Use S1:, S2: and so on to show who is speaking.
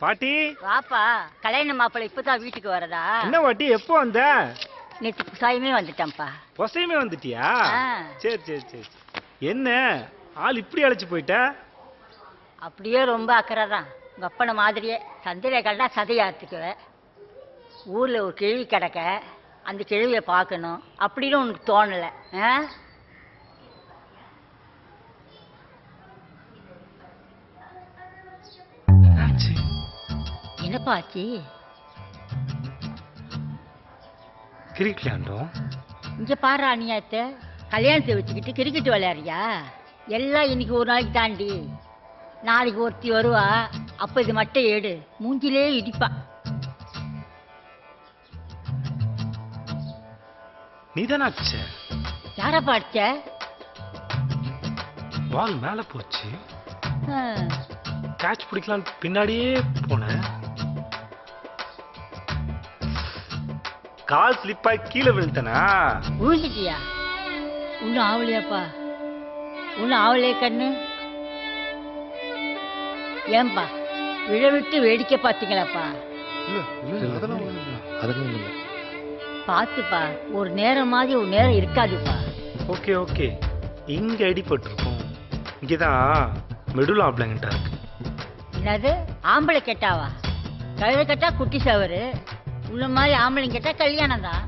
S1: பாட்டி
S2: வாப்பா. கல்யாண மாப்பிள்ளை இப்பதான் வீட்டுக்கு வரதா?
S1: என்ன பாட்டி எப்போ வந்த?
S2: நேற்று சாயமே வந்துட்டேன்ப்பா.
S1: பொசையுமே வந்துட்டியா?
S2: ஆ.
S1: சரி சரி சரி. என்ன ஆள் இப்படி அழைச்சு போயிட்ட?
S2: அப்படியே ரொம்ப அக்கறை தான். உங்க அப்பனை மாதிரியே சந்திரகள்னா சதையாத்துக்குவேன். ஊர்ல ஒரு கிழவி கிடக்க, அந்த கிழவியை பார்க்கணும் அப்படின்னு உனக்கு தோணலை? ஆ? என்னப்பா ஆச்சு?
S1: கிரிக்கெட் விளையாண்டோம்.
S2: இங்க பாரு அநியாயத்தை. கல்யாணத்தை வச்சுக்கிட்டு கிரிக்கெட் விளையாடுறியா? எல்லாம் இன்னைக்கு ஒரு நாளைக்கு தாண்டி. நாளைக்கு ஒருத்தி வருவா, அப்ப இது மட்டும் ஏடு மூஞ்சிலே இடிப்பா.
S1: நீதானே அடிச்ச?
S2: யாரப்பா அடிச்ச?
S1: பால் மேல போச்சு. கேட்ச் பிடிக்கலான்னு பின்னாடியே போனேன். கால் ஸ்லிப்பாகி கீழே விழுந்தனா?
S2: விழுந்துட்டியா? ஒன்னும் ஆவலையாப்பா? ஒன்னும் ஆவலையே கண்ணு? ஏன்பா விழ விட்டு வேடிக்கை பார்த்தீங்களாப்பா? பார்த்துப்பா, ஒரு நேரம் மாதிரி ஒரு நேரம் இருக்காதுப்பா.
S1: Okay okay. இங்க அடிபட்டிருக்கும். இங்கதான் மெடுலா ஆப்ளங்கட்டா இருக்கு.
S2: என்னது ஆம்பளை கேட்டாவா? கழுதை கேட்டா குட்டி சவரு, உள்ள மாதிரி ஆம்பளை கேட்டா கல்யாணம் தான்.